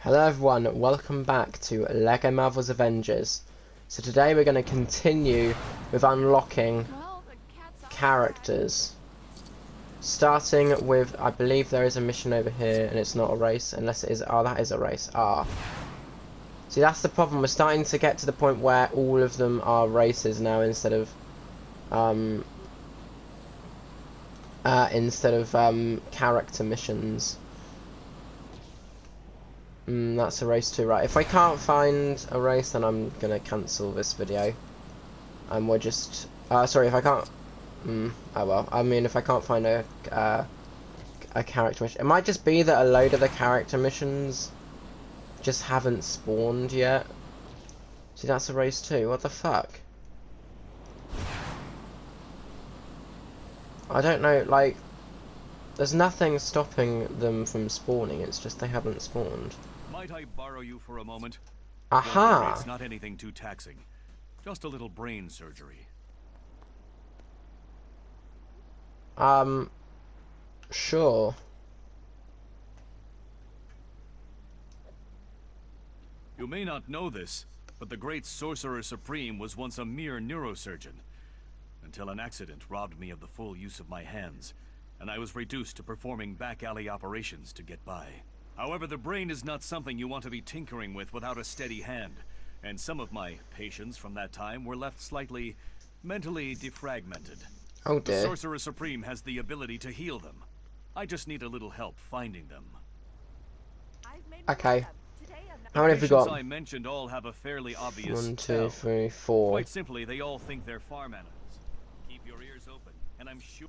Hello everyone, welcome back to LEGO Marvel's Avengers. So today we're going to continue with unlocking characters. Starting with, I believe there is a mission over here and it's not a race, unless it is, oh that is a race, See, that's the problem, we're starting to get to the point where all of them are races now instead of character missions. That's a race too, right? If I can't find a race, then I'm gonna cancel this video. And we're just, sorry, if I can't, oh well, I mean, if I can't find a character mission, it might just be that a load of the character missions just haven't spawned yet. See, that's a race too, what the fuck? I don't know, like, there's nothing stopping them from spawning, it's just they haven't spawned. Might I borrow you for a moment? Aha! It's not anything too taxing. Just a little brain surgery. Sure. You may not know this, but the great Sorcerer Supreme was once a mere neurosurgeon, until an accident robbed me of the full use of my hands, and I was reduced to performing back-alley operations to get by. However, the brain is not something you want to be tinkering with without a steady hand, and some of my patients from that time were left slightly mentally defragmented. Oh dear. The Sorcerer Supreme has the ability to heal them. I just need a little help finding them. Okay. How many have we got? I mentioned all have a fairly obvious 1, 2, 3, 4. Quite simply, they all think they're farm animals. Keep your ears open, and I'm sure.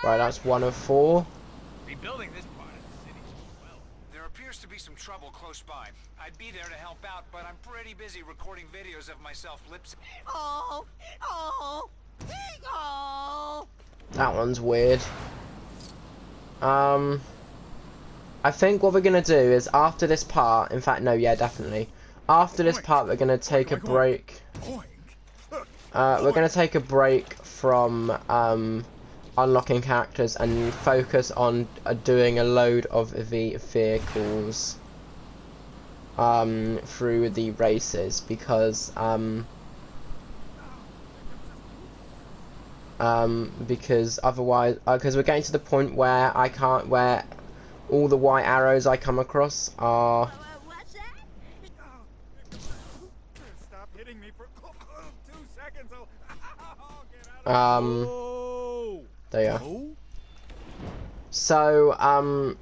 Right, that's 1 of 4. Rebuilding this part of the city. Well, there appears to be some trouble close by. I'd be there to help out, but I'm pretty busy recording videos of myself lips. Oh. That one's weird. I think what we're gonna do is after this part, in fact no, yeah, definitely. After this part we're gonna take a break. We're gonna take a break from unlocking characters and focus on doing a load of the vehicles through the races because otherwise because we're getting to the point where where all the white arrows I come across are What's that? Stop hitting me for 2 seconds. Get out there you are. So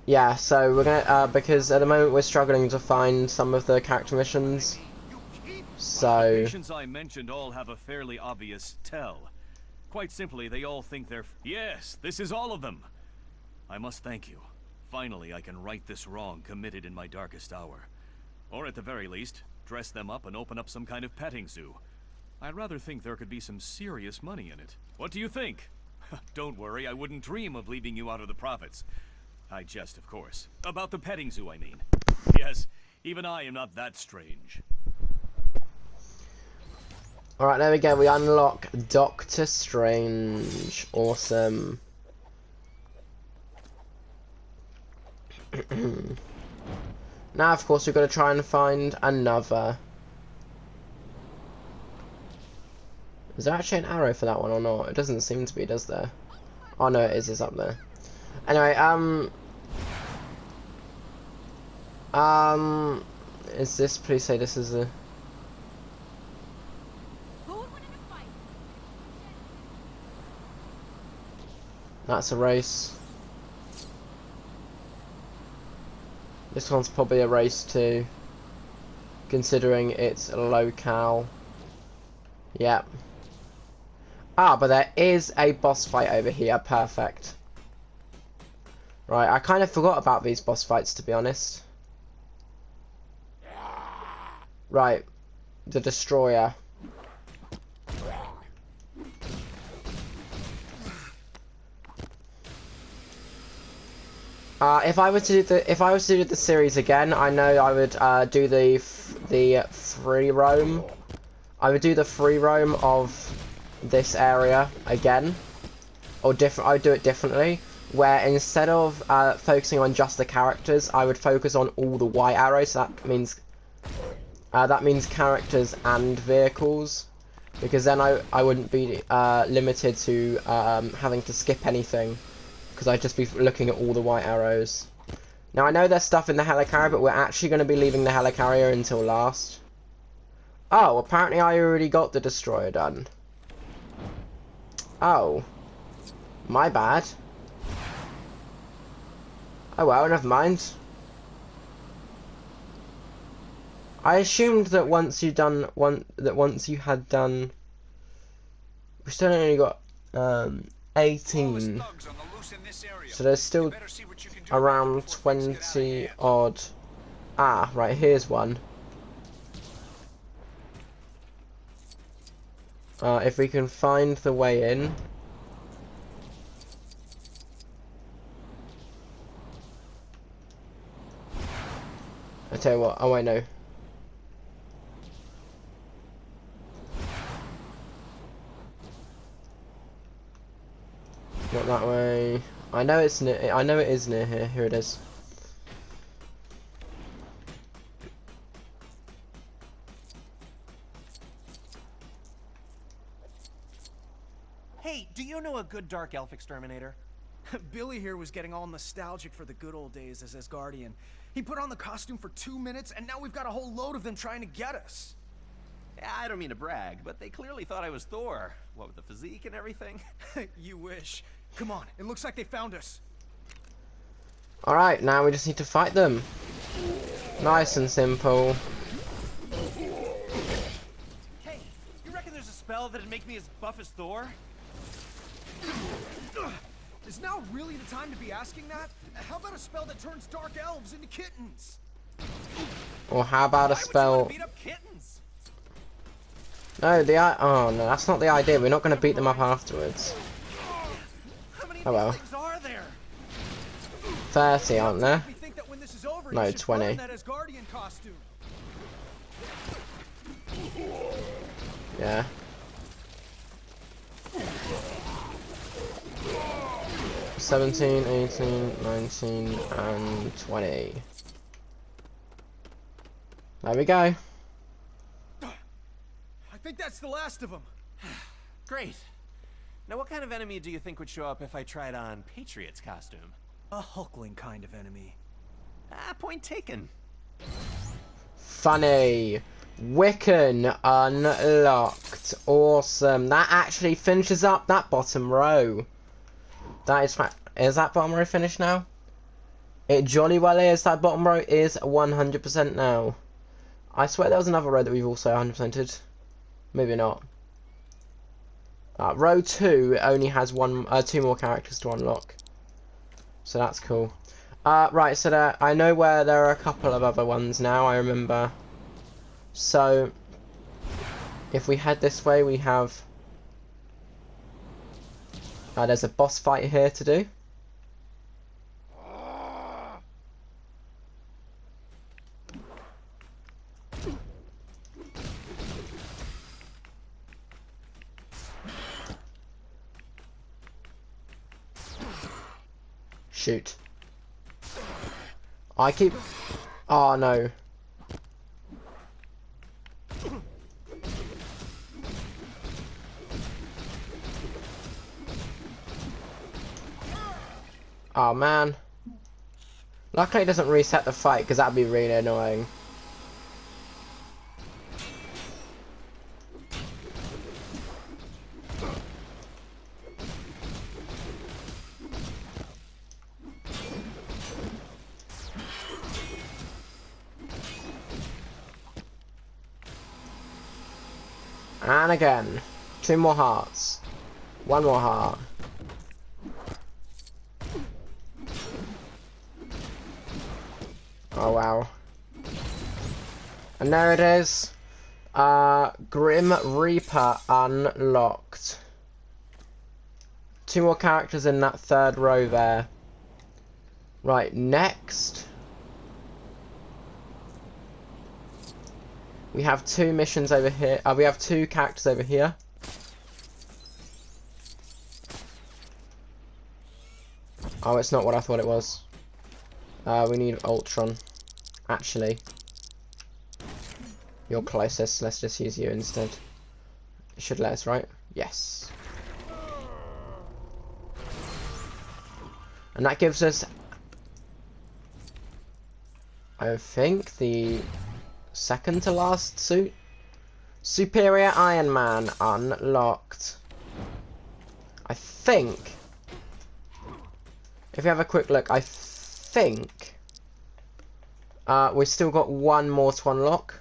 yeah, so we're gonna because at the moment we're struggling to find some of the character missions. So the patients I mentioned all have a fairly obvious tell. Quite simply, they all think they're yes, this is all of them. I must thank you. Finally, I can right this wrong committed in my darkest hour. Or at the very least, dress them up and open up some kind of petting zoo. I'd rather think there could be some serious money in it. What do you think? Don't worry, I wouldn't dream of leaving you out of the profits. I jest, of course. About the petting zoo, I mean. Yes, even I am not that strange. alright, there we go, we unlock Doctor Strange. Awesome. Now of course we've got to try and find another. Is there actually an arrow for that one or not? It doesn't seem to be, does there? Oh no, it is, it's up there. Anyway, is this, please say this is a... That's a race. This one's probably a race too, considering it's a locale. Yep. Ah, but there is a boss fight over here. Perfect. Right, I kind of forgot about these boss fights, to be honest. Right, the Destroyer. If I was to do the series again, I know I would do the free roam. I would do the free roam of this area again, or different. I would do it differently, where instead of focusing on just the characters, I would focus on all the white arrows. So that means characters and vehicles, because then I wouldn't be limited to having to skip anything, because I'd just be looking at all the white arrows. Now I know there's stuff in the helicarrier, but we're actually going to be leaving the helicarrier until last. Oh, apparently I already got the destroyer done. Oh, my bad. Oh well, never mind. I assumed that once you had done, we still only got 18, so there's still around 20 odd. Ah, right, here's one. If we can find the way in. I tell you what, oh wait, no. Not that way. I know it's near. I know it is near here. Here it is. Hey, do you know a good dark elf exterminator? Billy here was getting all nostalgic for the good old days as Asgardian. He put on the costume for 2 minutes, and now we've got a whole load of them trying to get us. Yeah, I don't mean to brag, but they clearly thought I was Thor. What, with the physique and everything? You wish. Come on, it looks like they found us. Alright, now we just need to fight them. Nice and simple. Hey, you reckon there's a spell that'd make me as buff as Thor? Is now really the time to be asking that? How about a spell that turns dark elves into kittens? Or how about a spell? Beat up kittens? No, oh no, that's not the idea. We're not going to beat them up afterwards. How many Oh well. things are there? 30, aren't there? We think that when this is over, No, you should 20. burn that Asgardian costume. Yeah. $17, 18, 19, and 20. There we go. I think that's the last of them. Great. Now what kind of enemy do you think would show up if I tried on Patriot's costume? A Hulkling kind of enemy. Ah, point taken. Funny. Wiccan unlocked. Awesome. That actually finishes up that bottom row. That is that bottom row finished now? It jolly well is. That bottom row is 100% now. I swear there was another row that we've also 100%ed. Maybe not. Row 2 only has 2 more characters to unlock. So that's cool. Right, so I know where there are a couple of other ones now, I remember. So, if we head this way, we have... there's a boss fight here to do. Shoot. I keep... Oh no. Oh man. Luckily it doesn't reset the fight, because that'd be really annoying. And again. 2 more hearts. 1 more heart. Oh wow. And there it is. Grim Reaper unlocked. 2 more characters in that 3rd row there. Right, next. We have 2 missions over here. We have 2 characters over here. Oh, it's not what I thought it was. We need Ultron. Actually. You're closest, let's just use you instead. It should let us, right? Yes. And that gives us, I think, the second to last suit. Superior Iron Man unlocked. I think, if you have a quick look, I think we've still got one more to unlock.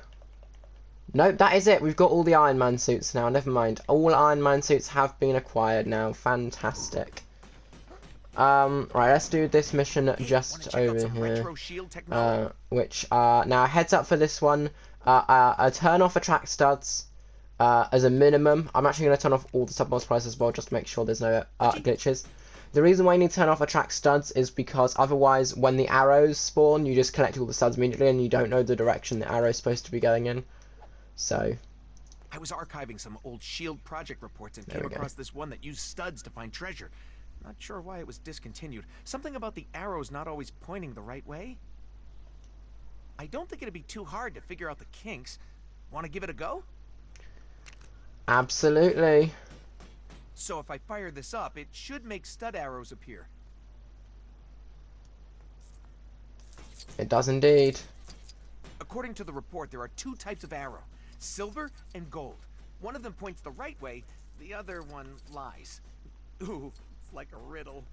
Nope, that is it. We've got all the Iron Man suits now. Never mind. All Iron Man suits have been acquired now. Fantastic. Right, let's do this mission just over here. Which, now heads up for this one. I turn off attract studs as a minimum. I'm actually going to turn off all the sub multipliers as well, just to make sure there's no glitches. The reason why you need to turn off attract studs is because otherwise, when the arrows spawn, you just collect all the studs immediately, and you don't know the direction the arrow is supposed to be going in. So, I was archiving some old SHIELD project reports and came across this one that used studs to find treasure. Not sure why it was discontinued. Something about the arrows not always pointing the right way? I don't think it'd be too hard to figure out the kinks. Want to give it a go? absolutely. So if I fire this up, it should make stud arrows appear. It does indeed. According to the report, there are two types of arrow. Silver and gold. One of them points the right way, the other one lies. Ooh, it's like a riddle.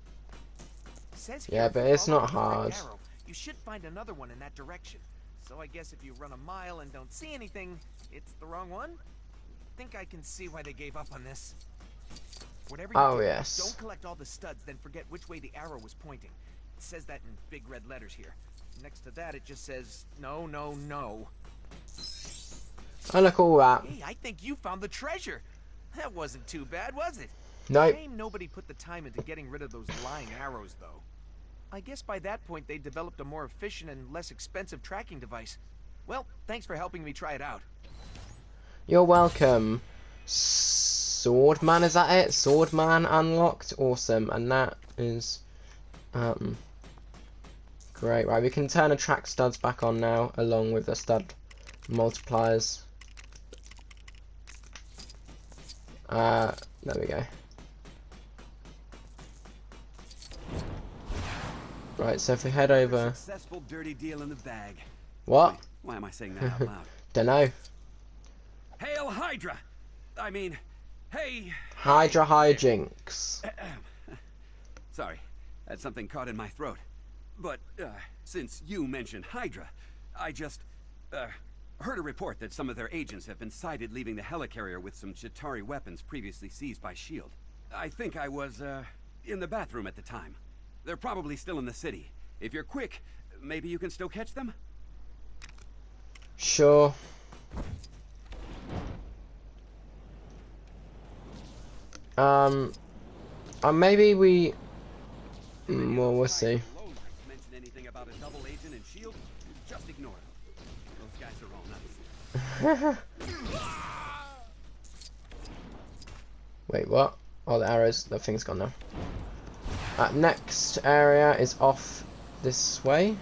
Says here, Yeah, but it's not if you follow the hard. right arrow, you should find another one in that direction. So I guess if you run a mile and don't see anything, it's the wrong one? Think I can see why they gave up on this. Whatever you do, yes. don't collect all the studs, then forget which way the arrow was pointing. It says that in big red letters here. Next to that, it just says, no, no, no. Oh, look, all that. Hey, I think you found the treasure. That wasn't too bad, was it? Nope. Shame nobody put the time into getting rid of those lying arrows, though. I guess by that point, they developed a more efficient and less expensive tracking device. Well, thanks for helping me try it out. You're welcome. Swordman, is that it? Swordman unlocked. Awesome. And that is great. Right, we can turn attract studs back on now, along with the stud multipliers. There we go. Right, so if we head over. Successful dirty deal in the bag. What? Wait, why am I saying that out loud? Dunno. Hail Hydra! I mean, hey. Hydra hijinks. Sorry, had something caught in my throat. But since you mentioned Hydra, I just heard a report that some of their agents have been sighted leaving the helicarrier with some Chitauri weapons previously seized by S.H.I.E.L.D. I think I was in the bathroom at the time. They're probably still in the city. If you're quick, maybe you can still catch them? Sure. Maybe we. Well, we'll see. Mention anything about a double agent in S.H.I.E.L.D., just ignore them. Those guys are all nuts. Wait, what? Oh, the arrows. The thing's gone now. Next area is off this way.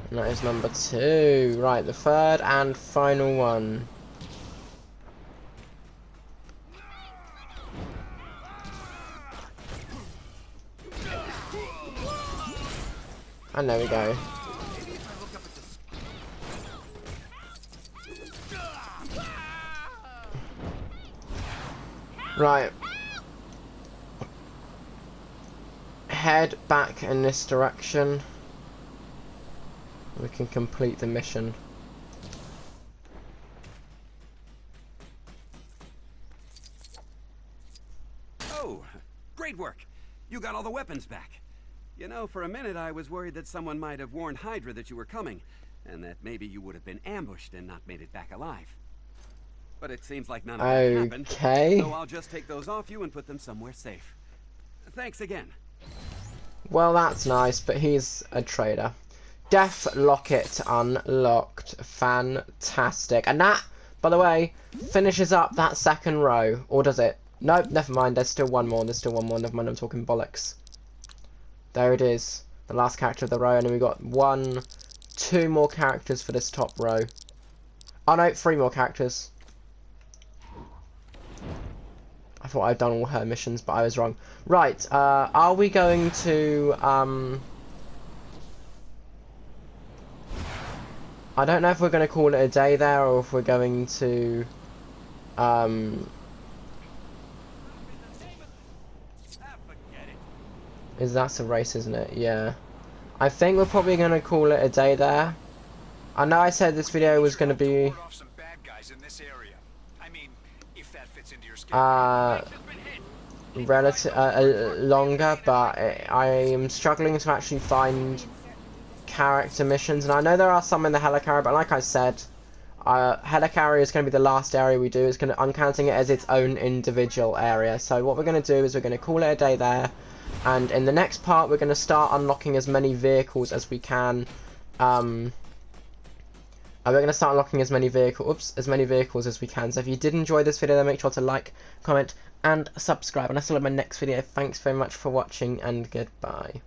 And that is number 2. Right, the third and final one. And there we go. Right. Head back in this direction. We can complete the mission. Oh, great work. You got all the weapons back. You know, for a minute I was worried that someone might have warned Hydra that you were coming, and that maybe you would have been ambushed and not made it back alive. But it seems like none of that happened. Okay. So I'll just take those off you and put them somewhere safe. Thanks again. Well, that's nice, but he's a traitor. Death Locket unlocked. Fantastic. And that, by the way, finishes up that second row. Or does it? Nope, never mind. There's still one more. Never mind, I'm talking bollocks. There it is. The last character of the row. And then we've got 2 more characters for this top row. Oh no, 3 more characters. I thought I'd done all her missions, but I was wrong. Right, are we going to, I don't know if we're going to call it a day there, or if we're going to, that's a race, isn't it? Yeah. I think we're probably going to call it a day there. I know I said this video was going to be longer, but I am struggling to actually find character missions, and I know there are some in the helicarrier, but like I said, helicarrier is going to be the last area we do. I'm counting it as its own individual area. So what we're going to do is we're going to call it a day there, and in the next part we're going to start unlocking as many vehicles as we can. We're going to start unlocking as many vehicles as we can. So if you did enjoy this video, then make sure to like, comment, and subscribe. And I'll see you in my next video. Thanks very much for watching, and goodbye.